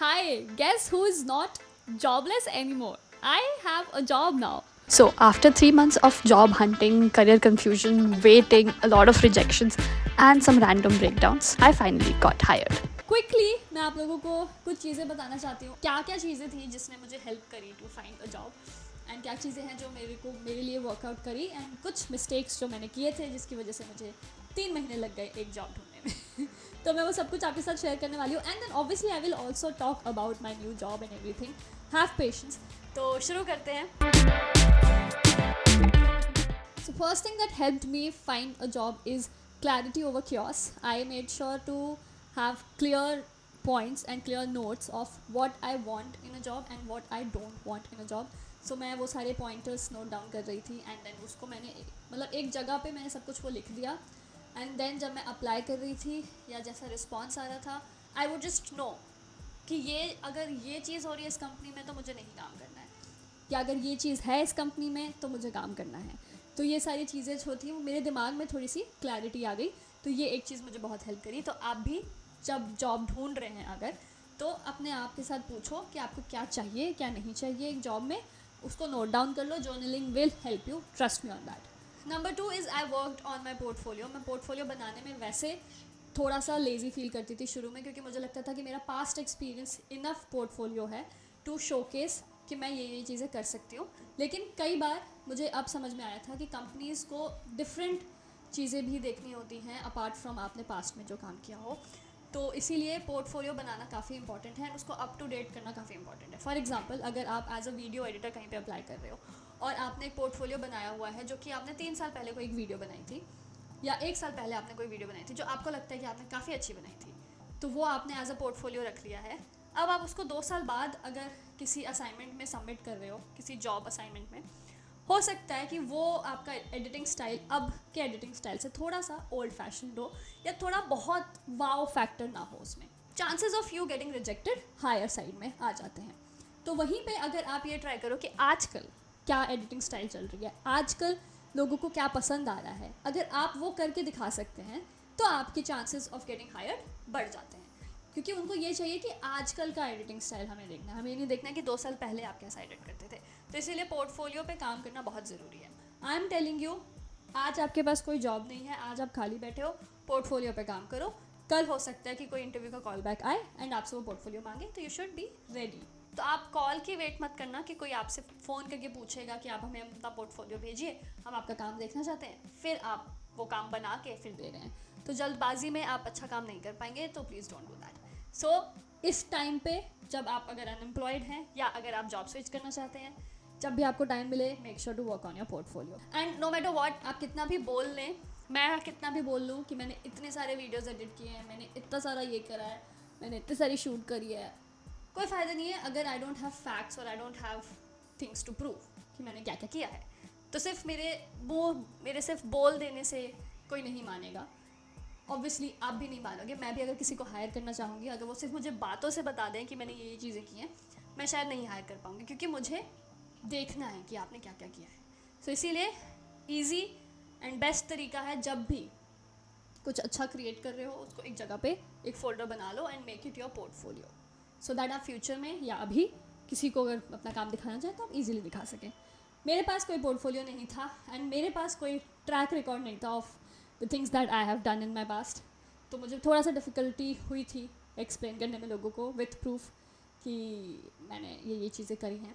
Hi, guess who is not jobless anymore? I have a job now. So, after 3 months of job hunting, career confusion, waiting, a lot of rejections, and some random breakdowns, I finally got hired. Quickly मैं आप लोगों को कुछ चीज़ें बताना चाहती हूँ क्या क्या चीज़ें थी जिसने मुझे हेल्प करी to find a job and क्या चीज़ें हैं जो मेरे लिए वर्कआउट करी एंड कुछ मिस्टेक्स जो मैंने किए थे जिसकी वजह से मुझे 3 महीने लग गए एक जॉब ढूंढने में तो मैं वो सब कुछ आपके साथ शेयर करने वाली हूँ and then obviously I will also talk about my new job and everything. Have patience. तो शुरू करते हैं. So first thing that helped me find a job is clarity over chaos. I made sure to have clear points and clear notes of what I want in a job and what I don't want in a job. So मैं वो सारे pointers note down कर रही थी and then उसको मैंने मतलब एक जगह पे मैंने सब कुछ वो लिख दिया and then जब मैं apply कर रही थी या जैसा response आ रहा था I would just know कि ये अगर ये चीज़ हो रही है इस कंपनी में तो मुझे नहीं काम करना है या अगर ये चीज़ है इस कंपनी में तो मुझे काम करना है. तो ये सारी चीज़ें जो थी वो मेरे दिमाग में थोड़ी सी क्लैरिटी आ गई. तो ये एक चीज़ मुझे बहुत हेल्प करी. तो आप भी जब जॉब ढूंढ रहे हैं अगर तो अपने आप के साथ पूछो कि आपको क्या चाहिए क्या नहीं चाहिए एक जॉब में. उसको नोट डाउन कर लो. Journaling will help you. Trust me on that. Number 2 is I worked on my portfolio. मैं पोर्टफोलियो बनाने में वैसे थोड़ा सा लेज़ी फील करती थी शुरू में क्योंकि मुझे लगता था कि मेरा पास्ट एक्सपीरियंस इनफ पोर्टफोलियो है टू शोकेस कि मैं ये चीज़ें कर सकती हूँ. लेकिन कई बार मुझे अब समझ में आया था कि कंपनीज़ को डिफरेंट चीज़ें भी देखनी होती हैं अपार्ट फ्रॉम आपने पास्ट में जो काम किया हो. तो इसीलिए पोर्टफोलियो बनाना काफ़ी इंपॉर्टेंट है. उसको अप टू डेट करना काफ़ी इंपॉर्टेंट है. फॉर एग्जांपल अगर आप एज अ वीडियो एडिटर कहीं पे अप्लाई कर रहे हो और आपने एक पोर्टफोलियो बनाया हुआ है जो कि आपने 3 साल पहले कोई एक वीडियो बनाई थी या 1 साल पहले आपने कोई वीडियो बनाई थी जो आपको लगता है कि आपने काफ़ी अच्छी बनाई थी तो वो आपने एज अ पोर्टफोलियो रख लिया है. अब आप उसको 2 साल बाद अगर किसी असाइनमेंट में सबमिट कर रहे हो किसी जॉब असाइनमेंट में हो सकता है कि वो आपका एडिटिंग स्टाइल अब के एडिटिंग स्टाइल से थोड़ा सा ओल्ड फैशन हो या थोड़ा बहुत वाव फैक्टर ना हो. उसमें chances of you getting rejected higher side में आ जाते हैं. तो वहीं पे अगर आप ये ट्राई करो कि आजकल क्या एडिटिंग स्टाइल चल रही है आजकल लोगों को क्या पसंद आ रहा है अगर आप वो करके दिखा सकते हैं तो आपके चांसेस ऑफ गेटिंग हायर बढ़ जाते हैं. क्योंकि उनको ये चाहिए कि आजकल का एडिटिंग स्टाइल हमें देखना है. हमें ये नहीं देखना कि 2 साल पहले आप कैसा एडिट करते थे. तो इसीलिए पोर्टफोलियो पे काम करना बहुत ज़रूरी है. आई एम टेलिंग यू आज आपके पास कोई जॉब नहीं है आज आप खाली बैठे हो पोर्टफोलियो पे काम करो. कल हो सकता है कि कोई इंटरव्यू का कॉल बैक आए एंड आपसे वो पोर्टफोलियो मांगे तो यू शुड बी रेडी. तो आप कॉल की वेट मत करना कि कोई आपसे फ़ोन करके पूछेगा कि आप हमें अपना पोर्टफोलियो भेजिए हम आपका काम देखना चाहते हैं फिर आप वो काम बना के फिर दे रहे हैं. तो जल्दबाजी में आप अच्छा काम नहीं कर पाएंगे तो प्लीज़ डोंट डू दैट. सो इस टाइम पे जब आप अगर अनएम्प्लॉयड हैं या अगर आप जॉब स्विच करना चाहते हैं जब भी आपको टाइम मिले make sure to work on your portfolio. And no matter what आप कितना भी बोल लें मैं कितना भी बोल लूँ कि मैंने इतने सारे वीडियोस एडिट किए हैं मैंने इतना सारा ये करा है मैंने इतनी सारी शूट करी है कोई फ़ायदा नहीं है अगर आई डोंट हैव फैक्ट्स और I don't have things to prove कि मैंने क्या क्या किया है. तो सिर्फ मेरे सिर्फ बोल देने से कोई नहीं मानेगा. ऑब्वियसली आप भी नहीं मानोगे. मैं भी अगर किसी को हायर करना चाहूँगी अगर वो सिर्फ मुझे बातों से बता दें कि मैंने ये चीज़ें की हैं मैं शायद नहीं हायर कर पाऊँगी क्योंकि मुझे देखना है कि आपने क्या क्या किया है. सो इसीलिए ईजी एंड बेस्ट तरीका है जब भी कुछ अच्छा क्रिएट कर रहे हो उसको एक जगह पे एक फ़ोल्डर बना लो and make it your portfolio so that आप फ्यूचर में या अभी किसी को अगर अपना काम दिखाना चाहें तो आप ईजिली दिखा सकें. मेरे पास कोई पोर्टफोलियो नहीं था एंड मेरे पास कोई ट्रैक रिकॉर्ड नहीं था of the things that I have done in my past. तो मुझे थोड़ा सा डिफ़िकल्टी हुई थी एक्सप्लेन करने में लोगों को विथ प्रूफ कि मैंने ये चीज़ें करी हैं.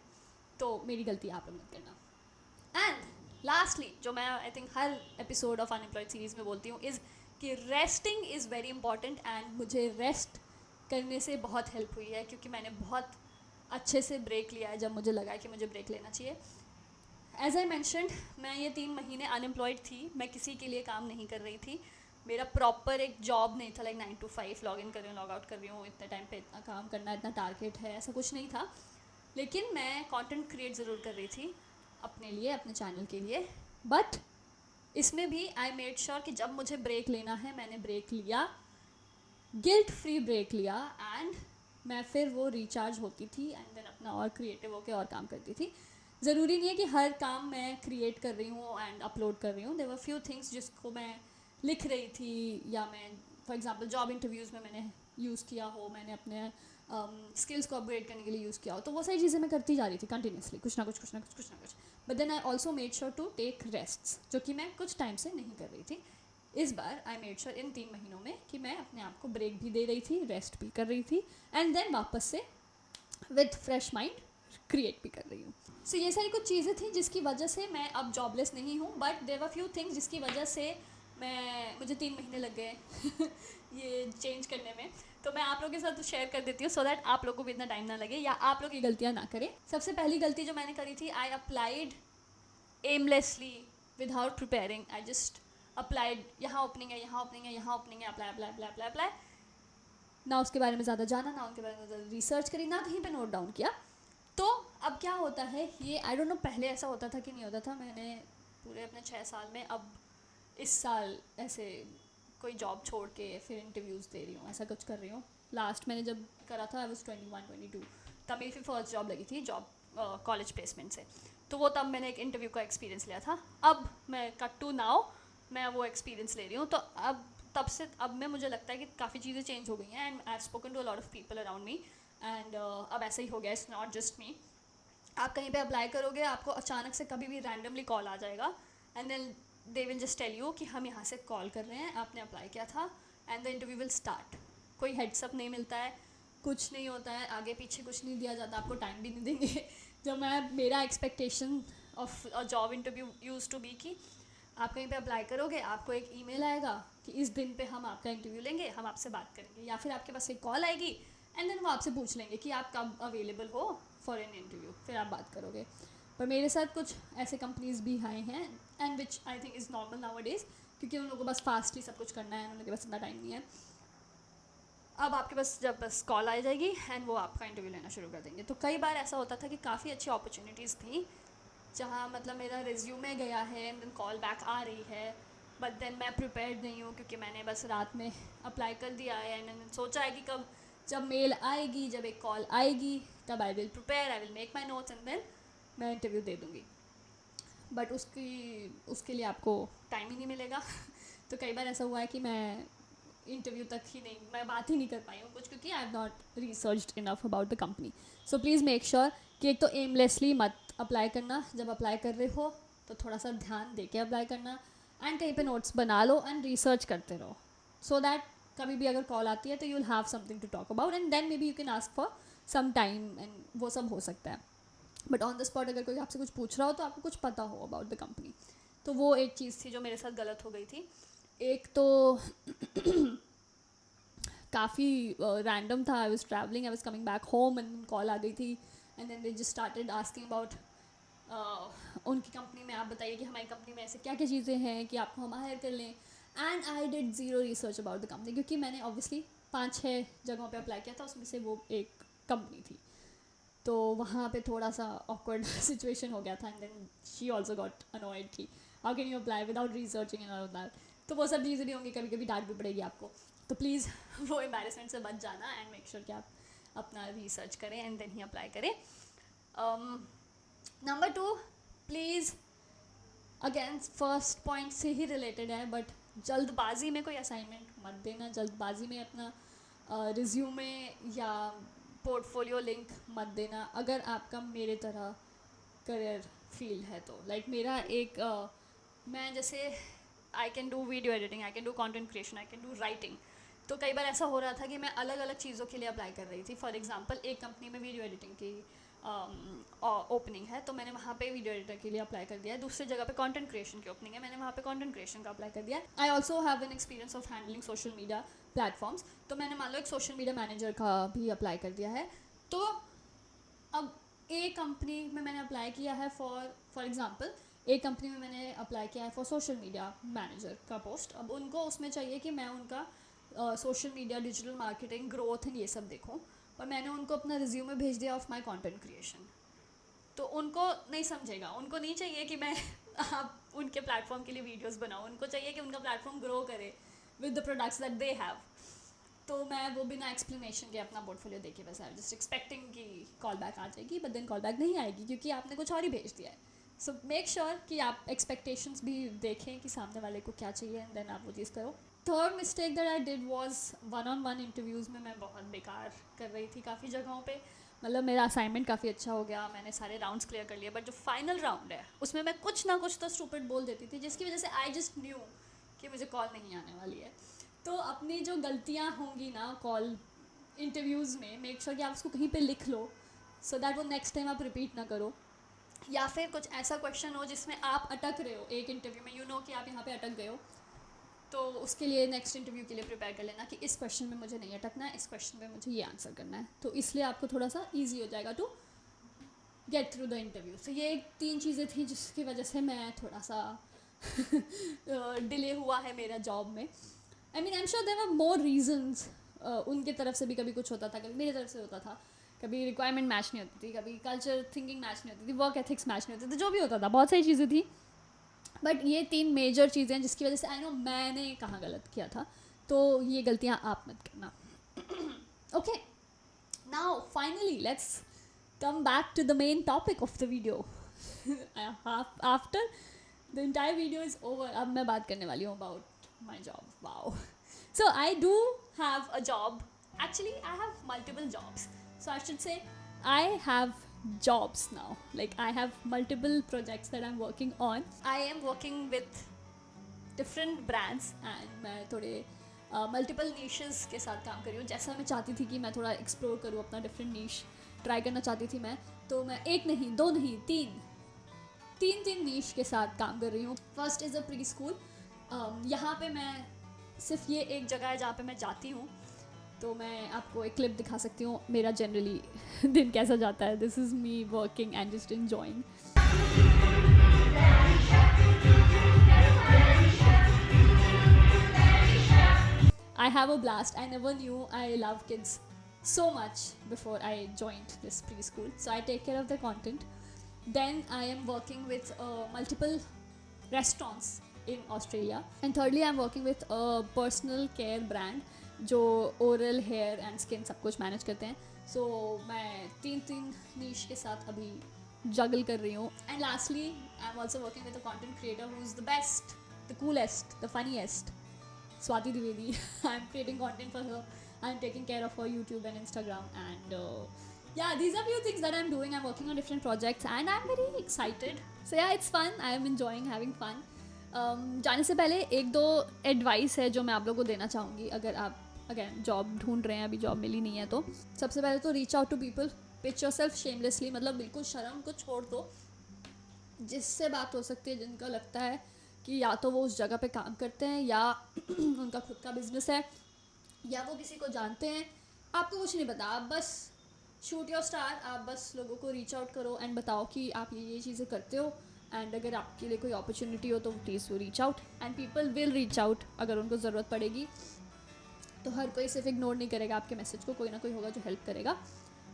तो मेरी गलती आप लोग मत करना. एंड लास्टली जो मैं I think her episode of unemployed series में बोलती हूँ इज़ कि resting is very important. And मुझे रेस्ट करने से बहुत हेल्प हुई है क्योंकि मैंने बहुत अच्छे से ब्रेक लिया है जब मुझे लगा कि मुझे ब्रेक लेना चाहिए. एज आई मैंशनड मैं ये 3 महीने अनएम्प्लॉयड थी. मैं किसी के लिए काम नहीं कर रही थी. मेरा प्रॉपर एक जॉब नहीं था लाइक 9 to 5 लॉग इन कर रही हूँ लॉग आउट कर रही हूँ इतने टाइम पे इतना काम करना इतना टारगेट है ऐसा कुछ नहीं था. लेकिन मैं कंटेंट क्रिएट ज़रूर कर रही थी अपने लिए अपने चैनल के लिए. बट इसमें भी आई मेड श्योर कि जब मुझे ब्रेक लेना है मैंने ब्रेक लिया गिल्ट फ्री ब्रेक लिया एंड मैं फिर वो रिचार्ज होती थी एंड देन अपना और क्रिएटिव होकर और काम करती थी. ज़रूरी नहीं है कि हर काम मैं क्रिएट कर रही हूँ एंड अपलोड कर रही हूँ. देयर वर फ्यू थिंग्स जिसको मैं लिख रही थी या मैं फॉर एग्जांपल जॉब इंटरव्यूज़ में मैंने यूज़ किया हो. मैंने अपने स्किल्स को अपग्रेड करने के लिए यूज़ किया हो, तो वो सारी चीज़ें मैं करती जा रही थी कंटिन्यूसली, कुछ ना कुछ। But then I also made sure to take rests, जो कि मैं कुछ टाइम से नहीं कर रही थी. इस बार आई मेड श्योर इन 3 महीनों में कि मैं अपने आप को ब्रेक भी दे रही थी, रेस्ट भी कर रही थी, एंड देन वापस से विथ फ्रेश माइंड क्रिएट भी कर रही हूँ. सो ये सारी कुछ चीज़ें थी जिसकी वजह से मैं अब जॉबलेस नहीं हूँ, but there were few things जिसकी वजह से मुझे 3 महीने लग गए ये चेंज करने में. तो मैं आप लोगों के साथ शेयर कर देती हूँ सो दैट आप लोगों को भी इतना टाइम ना लगे या आप लोग ये गलतियाँ ना करें. सबसे पहली गलती जो मैंने करी थी, I applied aimlessly without preparing. I just applied, यहाँ ओपनिंग है, यहाँ ओपनिंग है, यहाँ ओपनिंग है, अप्लाई. ना उसके बारे में ज़्यादा जाना, ना उनके बारे में ज़्यादा रिसर्च करी, ना कहीं पे नोट डाउन किया. तो अब क्या होता है, ये आई डोंट नो पहले ऐसा होता था कि नहीं होता था. मैंने पूरे अपने 6 साल में अब इस साल ऐसे कोई जॉब छोड़ के फिर इंटरव्यूज़ दे रही हूँ, ऐसा कुछ कर रही हूँ. लास्ट मैंने जब करा था आई वाज 21-22, तब मेरी फिर फर्स्ट जॉब लगी थी, जॉब कॉलेज प्लेसमेंट से. तो वो तब मैंने एक इंटरव्यू का एक्सपीरियंस लिया था. अब मैं कट टू नाउ मैं वो एक्सपीरियंस ले रही हूँ. तो अब में मुझे लगता है कि काफ़ी चीज़ें चेंज हो गई हैं, and I have spoken to a lot of people around me, and अब ऐसा ही हो गया, इट्स नॉट जस्ट मी. आप कहीं पे अप्लाई करोगे, आपको अचानक से कभी भी रैंडमली कॉल आ जाएगा, and then they will just tell you कि हम यहाँ से कॉल कर रहे हैं, आपने अप्लाई किया था, and the interview will start. कोई हेड्सअप नहीं मिलता है, कुछ नहीं होता है, आगे पीछे कुछ नहीं दिया जाता, आपको टाइम भी नहीं देंगे. जब मेरा expectation of a job interview use to be कि आप कहीं पे अप्लाई करोगे, आपको एक ईमेल आएगा कि इस दिन पे हम आपका इंटरव्यू लेंगे, हम आपसे बात करेंगे, या फिर आपके पास एक कॉल आएगी एंड देन वो आपसे पूछ लेंगे कि आप कब अवेलेबल हो फॉर एन इंटरव्यू, फिर आप बात करोगे. पर मेरे साथ कुछ ऐसे कंपनीज भी आए हैं, and which I think is normal now days, क्योंकि उन लोगों को बस फास्ट ही सब कुछ करना है, उनके पास इतना टाइम नहीं है. अब आपके पास जब बस कॉल आ जाएगी एंड वो आपका इंटरव्यू लेना शुरू कर देंगे. तो कई बार ऐसा होता था कि काफ़ी अच्छी अपॉर्चुनिटीज़ थी जहाँ मतलब मेरा रिज्यूमे गया है एंड देन कॉल बैक आ रही है, बट देन मैं प्रिपेयर्ड नहीं हूँ क्योंकि मैंने बस रात में अप्लाई कर दिया है, एंड सोचा है कि कब जब मेल आएगी, जब एक कॉल आएगी, तब I will prepare, I will make my notes, and then मैं इंटरव्यू दे दूँगी. बट उसके लिए आपको टाइम ही नहीं मिलेगा. तो कई बार ऐसा हुआ है कि मैं इंटरव्यू तक ही नहीं, मैं बात ही नहीं कर पाई हूँ कुछ, क्योंकि I have not researched enough about the company. So please make sure कि एक तो एमलेसली मत अप्लाई करना. जब अप्लाई कर रहे हो तो थोड़ा सा ध्यान दे के अप्लाई करना, एंड कहीं पे नोट्स बना लो एंड रिसर्च करते रहो, सो दैट कभी भी अगर कॉल आती है तो you will have something to talk about, and then maybe you can ask for some time, and वो सब हो सकता है. बट ऑन द स्पॉट अगर कोई आपसे कुछ पूछ रहा हो तो आपको कुछ पता हो अबाउट द कंपनी. तो वो एक चीज़ थी जो मेरे साथ गलत हो गई थी. एक तो काफ़ी रैंडम था. I was travelling, I was coming back home, and call आ गई थी, and then they just started asking about उनकी कंपनी में आप बताइए कि हमारी कंपनी में ऐसे क्या क्या चीज़ें हैं कि आपको हम हायर कर लें. And I did zero research about the company, क्योंकि मैंने ऑब्वियसली 5-6 जगहों पे अप्लाई किया था, उसमें से वो एक कंपनी थी. तो वहाँ पे थोड़ा सा ऑकवर्ड सिचुएशन हो गया था, and then she also got annoyed कि how can you apply without researching and all that. तो वो सब चीज़ें भी होंगी, कभी कभी डांट भी पड़ेगी आपको. तो प्लीज़ वो एम्बैरेसमेंट से बच जाना, एंड मेक श्योर कि आप अपना रिसर्च करें एंड देन ही अप्लाई करें. Number 2, please again first point से ही रिलेटेड है, बट जल्दबाजी में कोई असाइनमेंट मत देना. जल्दबाजी में अपना रिज्यूमे या पोर्टफोलियो लिंक मत देना अगर आपका मेरे तरह करियर फील्ड है तो. लाइक मेरा एक मैं जैसे आई can do video editing, I can do content creation, I can do writing. तो कई बार ऐसा हो रहा था कि मैं अलग अलग चीज़ों के लिए अप्लाई कर रही थी. फॉर एग्जांपल एक कंपनी में वीडियो एडिटिंग की ओपनिंग है, तो मैंने वहाँ पे वीडियो एडिटर के लिए अप्लाई कर दिया है. दूसरी जगह पे कंटेंट क्रिएशन की ओपनिंग है, मैंने वहाँ पे कंटेंट क्रिएशन का अप्लाई कर दिया है. I also have an experience of handling social media platforms, तो मैंने मान लो एक सोशल मीडिया मैनेजर का भी अप्लाई कर दिया है. तो अब एक कंपनी में मैंने अप्लाई किया है फॉर एग्जांपल एक कंपनी में मैंने अप्लाई किया है फॉर सोशल मीडिया मैनेजर का पोस्ट. अब उनको उसमें चाहिए कि मैं उनका social media, digital marketing, growth and ये सब देखूं, पर मैंने उनको अपना रिज्यूमे भेज दिया ऑफ माय कंटेंट क्रिएशन. तो उनको नहीं समझेगा, उनको नहीं चाहिए कि मैं आप उनके प्लेटफॉर्म के लिए वीडियोस बनाऊं, उनको चाहिए कि उनका प्लेटफॉर्म ग्रो करे with the products that they have. तो मैं वो बिना एक्सप्लेनेशन के अपना पोर्टफोलियो देके बस आई जस्ट एक्सपेक्टिंग कि कॉल बैक आ जाएगी, बट देन कॉल बैक नहीं आएगी क्योंकि आपने कुछ और ही भेज दिया है. सो मेक श्योर कि आप एक्सपेक्टेशंस भी देखें कि सामने वाले को क्या चाहिए, एंड देन आप वो चीज़ करो. Third mistake that I did was one on one interviews में मैं बहुत बेकार कर रही थी काफ़ी जगहों पे. मतलब मेरा असाइनमेंट काफ़ी अच्छा हो गया, मैंने सारे राउंड्स क्लियर कर लिए, बट जो फाइनल राउंड है उसमें मैं कुछ ना कुछ तो स्टूपिड बोल देती थी, जिसकी वजह से आई जस्ट न्यू कि मुझे कॉल नहीं आने वाली है. तो अपनी जो गलतियाँ होंगी ना कॉल इंटरव्यूज़ में, मेक श्योर कि आप उसको कहीं पे लिख लो, सो दैट वो नेक्स्ट टाइम आप रिपीट ना करो. या फिर कुछ ऐसा क्वेश्चन हो जिसमें आप अटक रहे हो एक इंटरव्यू में, यू नो कि आप यहाँ पे अटक गए हो, तो उसके लिए नेक्स्ट इंटरव्यू के लिए प्रिपेयर कर लेना कि इस क्वेश्चन में मुझे नहीं अटकना है, इस क्वेश्चन में मुझे ये आंसर करना है. तो इसलिए आपको थोड़ा सा ईजी हो जाएगा to get through the interview. तो ये 3 चीज़ें थी जिसकी वजह से मैं थोड़ा सा डिले हुआ है मेरा जॉब में. I mean I am sure there were more reasons. उनके तरफ से भी कभी कुछ होता था, कभी मेरी तरफ से होता था, कभी रिक्वायरमेंट मैच नहीं होती थी, कभी कल्चर थिंकिंग मैच नहीं होती थी, वर्क एथिक्स मैच नहीं होती थी, जो भी होता था बहुत सारी चीज़ें थी. बट ये 3 मेजर चीज़ें जिसकी वजह से आई नो मैंने कहाँ गलत किया था, तो ये गलतियाँ आप मत करना. Okay, now finally let's come back to the main topic of the video. After the entire video is over, अब मैं बात करने वाली हूँ about my job. Wow. So I do have a job. Actually, I have multiple jobs. So I should say I have jobs now. Like I have multiple projects that I'm working on. I am working with different brands and मैं थोड़े multiple niches के साथ काम कर रही हूँ. जैसा मैं चाहती थी कि मैं थोड़ा एक्सप्लोर करूँ अपना डिफरेंट नीश ट्राई करना चाहती थी मैं, तो मैं एक नहीं, 2 नहीं, 3 नीश के साथ काम कर रही हूँ. First is a pre school. यहाँ पे मैं सिर्फ ये एक जगह है जहाँ पे मैं जाती हूँ, तो मैं आपको एक क्लिप दिखा सकती हूँ मेरा जनरली दिन कैसा जाता है. This is me working and just enjoying. I have a blast. I never knew I love kids so much before I joined this preschool. So I take care of the content. Then I am working with multiple restaurants in Australia. And thirdly, I'm working with a personal care brand जो oral, hair and skin सब कुछ manage करते हैं. So मैं 3 niche के साथ अभी juggle कर रही हूँ. And lastly, I'm also working with a content creator who's the best, the coolest, the funniest. Swati Dwivedi. I'm creating content for her. I'm taking care of her YouTube and Instagram. And yeah, these are few things that I'm doing. I'm working on different projects and I'm very excited. So yeah, it's fun. I'm enjoying having fun. जाने से पहले 1-2 advice है जो मैं आप लोगों को देना चाहूँगी अगर आप अगेन जॉब ढूंढ रहे हैं, अभी जॉब मिली नहीं है तो. सबसे पहले तो reach out to people. Pitch yourself shamelessly. मतलब बिल्कुल शर्म को छोड़ दो. जिससे बात हो सकती है, जिनका लगता है कि या तो वो उस जगह पे काम करते हैं या उनका खुद का बिजनेस है या वो किसी को जानते हैं. आपको कुछ नहीं पता, आप बस शूट योर स्टार. आप बस लोगों को रीच आउट करो एंड बताओ कि आप ये चीज़ें करते हो एंड अगर आपके लिए कोई अपॉर्चुनिटी हो तो प्लीज़ वो reach out and people will reach out. अगर उनको ज़रूरत पड़ेगी तो हर कोई सिर्फ इग्नोर नहीं करेगा आपके मैसेज को, कोई ना कोई होगा जो हेल्प करेगा.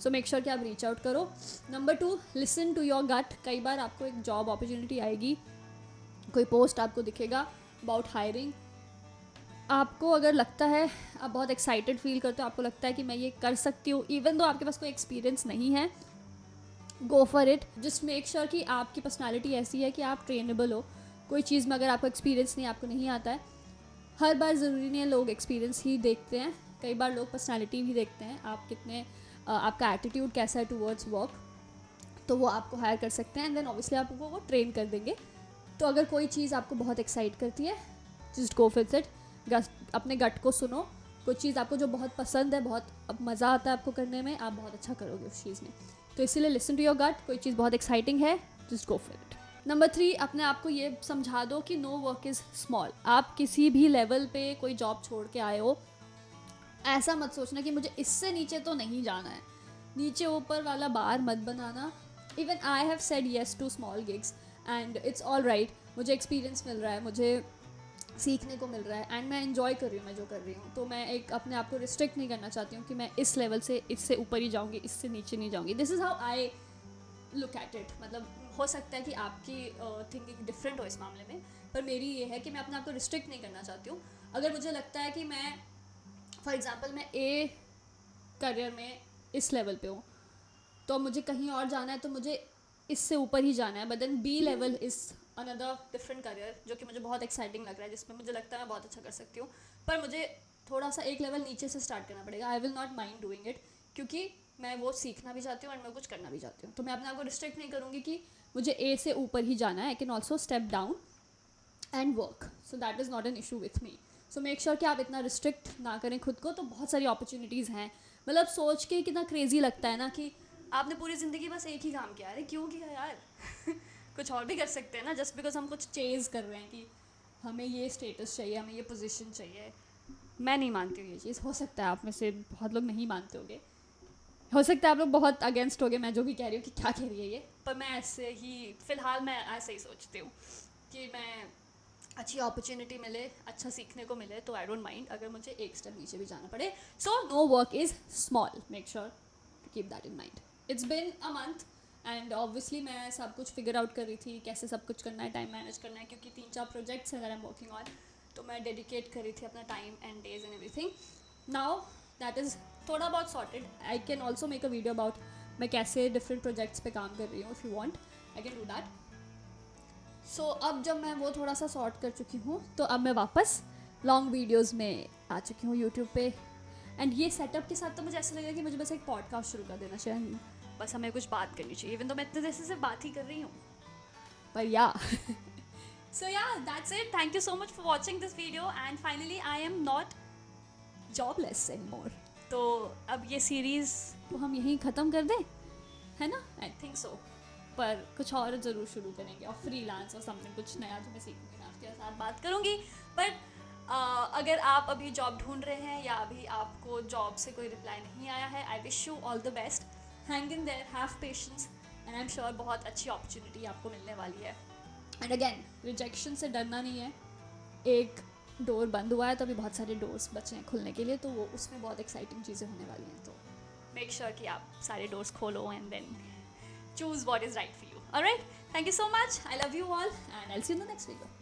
सो मेक श्योर कि आप रीच आउट करो. Number 2, listen to your gut. कई बार आपको एक जॉब अपॉर्चुनिटी आएगी, कोई पोस्ट आपको दिखेगा अबाउट हायरिंग. आपको अगर लगता है, आप बहुत एक्साइटेड फील करते हो, आपको लगता है कि मैं ये कर सकती हूँ इवन दो आपके पास कोई एक्सपीरियंस नहीं है, go for it. Just make sure कि आपकी पर्सनालिटी ऐसी है कि आप ट्रेनेबल हो. कोई चीज़ में अगर आपको एक्सपीरियंस नहीं, आपको नहीं आता है, हर बार ज़रूरी नहीं है लोग एक्सपीरियंस ही देखते हैं. कई बार लोग पर्सनालिटी भी देखते हैं, आप कितने आपका एटीट्यूड कैसा है टूवर्ड्स वर्क, तो वो आपको हायर कर सकते हैं एंड देन ऑब्वियसली आपको वो ट्रेन कर देंगे. तो अगर कोई चीज़ आपको बहुत एक्साइट करती है, जस्ट गो विद इट. अपने गट को सुनो. कोई चीज़ आपको जो बहुत पसंद है, बहुत मज़ा आता है आपको करने में, आप बहुत अच्छा करोगे उस चीज़ में. तो इसीलिए लिसन टू योर गट. कोई चीज़ बहुत एक्साइटिंग है, just go with it. Number 3, अपने आप को ये समझा दो कि नो वर्क इज़ स्मॉल. आप किसी भी लेवल पे कोई जॉब छोड़ के आए हो, ऐसा मत सोचना कि मुझे इससे नीचे तो नहीं जाना है. नीचे ऊपर वाला बार मत बनाना. Even I have said yes to small gigs and it's all right. मुझे एक्सपीरियंस मिल रहा है, मुझे सीखने को मिल रहा है एंड मैं एंजॉय कर रही हूँ मैं जो कर रही हूँ. तो मैं एक अपने आप को रिस्ट्रिक्ट नहीं करना चाहती हूँ कि मैं इस लेवल से इससे ऊपर ही जाऊँगी, इससे नीचे नहीं जाऊँगी. This is how I look at it. मतलब हो सकता है कि आपकी थिंकिंग डिफरेंट हो इस मामले में, पर मेरी ये है कि मैं अपने आप को रिस्ट्रिक्ट नहीं करना चाहती हूँ. अगर मुझे लगता है कि मैं फॉर एग्ज़ाम्पल मैं ए करियर में इस लेवल पे हूँ, तो मुझे कहीं और जाना है तो मुझे इससे ऊपर ही जाना है, but then B level is another different career जो कि मुझे बहुत एक्साइटिंग लग रहा है, जिसमें मुझे लगता है मैं बहुत अच्छा कर सकती हूँ, पर मुझे थोड़ा सा एक लेवल नीचे से स्टार्ट करना पड़ेगा. I will not mind doing it, क्योंकि मैं वो सीखना भी चाहती हूँ एंड मैं कुछ करना भी चाहती हूँ. तो मैं अपने आप को रिस्ट्रिक्ट नहीं करूँगी कि मुझे ए से ऊपर ही जाना है. आई can also step down and work, so that is not an issue with me. So make sure कि आप इतना रिस्ट्रिक्ट ना करें खुद को. तो बहुत सारी अपॉर्चुनिटीज़ हैं. मतलब सोच के कितना क्रेजी लगता है ना कि आपने पूरी ज़िंदगी बस एक ही काम किया. अरे क्यों किया यार? कुछ और भी कर सकते हैं ना, जस्ट बिकॉज हम कुछ चेज़ कर रहे हैं कि हमें ये स्टेटस चाहिए, हमें ये पोजीशन चाहिए. मैं नहीं मानती हूँ ये चीज़. हो सकता है आप में से बहुत लोग नहीं मानते होंगे, हो सकता है आप लोग बहुत अगेंस्ट होगे मैं जो भी कह रही हूँ कि क्या कह रही है ये, पर मैं ऐसे ही फ़िलहाल मैं ऐसे ही सोचती हूँ कि मैं अच्छी अपॉर्चुनिटी मिले, अच्छा सीखने को मिले, तो आई डोंट माइंड अगर मुझे एक स्टेप नीचे भी जाना पड़े. So no work is small, make sure to keep that in mind. It's been a month and obviously मैं सब कुछ फिगर आउट कर रही थी कैसे सब कुछ करना है, टाइम मैनेज करना है, क्योंकि 3-4 प्रोजेक्ट्स हैं that I am working on. तो मैं डेडिकेट कर रही थी अपना time and days and everything. Now that is थोड़ा बहुत sorted. I can also make a video about मैं कैसे डिफरेंट प्रोजेक्ट्स पे काम कर रही हूँ. If you want I can do that. So अब जब मैं वो थोड़ा सा सॉर्ट कर चुकी हूँ तो अब मैं वापस लॉन्ग वीडियोज़ में आ चुकी हूँ यूट्यूब पे. एंड ये सेटअप के साथ तो मुझे ऐसा लगेगा कि मुझे बस एक पॉडकास्ट शुरू कर देना चाहिए, बस हमें कुछ बात करनी चाहिए, इवन तो मैं इतने देर से बात ही कर रही हूँ. पर या सो या that's it. Thank you so much for watching this video and finally I am not jobless anymore. तो अब ये सीरीज़ को हम यहीं ख़त्म कर दें, है ना? I think so. पर कुछ और ज़रूर शुरू करेंगे और फ्रीलांस और समथिंग कुछ नया जो मैं सीखूंगी ना आपके साथ बात करूँगी. बट अगर आप अभी जॉब ढूंढ रहे हैं या अभी आपको जॉब से कोई रिप्लाई नहीं आया है, I wish you all the best. Hang in their, have patience and I am sure बहुत अच्छी अपॉर्चुनिटी आपको मिलने वाली है. एंड अगेन रिजेक्शन से डरना नहीं है. एक डोर बंद हुआ है तो अभी बहुत सारे डोर्स बचे हैं खुलने के लिए, तो वो उसमें बहुत एक्साइटिंग चीज़ें होने वाली हैं. तो मेक श्योर कि आप सारे डोर्स खोलो and then choose what is right for you. All right, thank you so much. I love you all and I'll see you in the next video.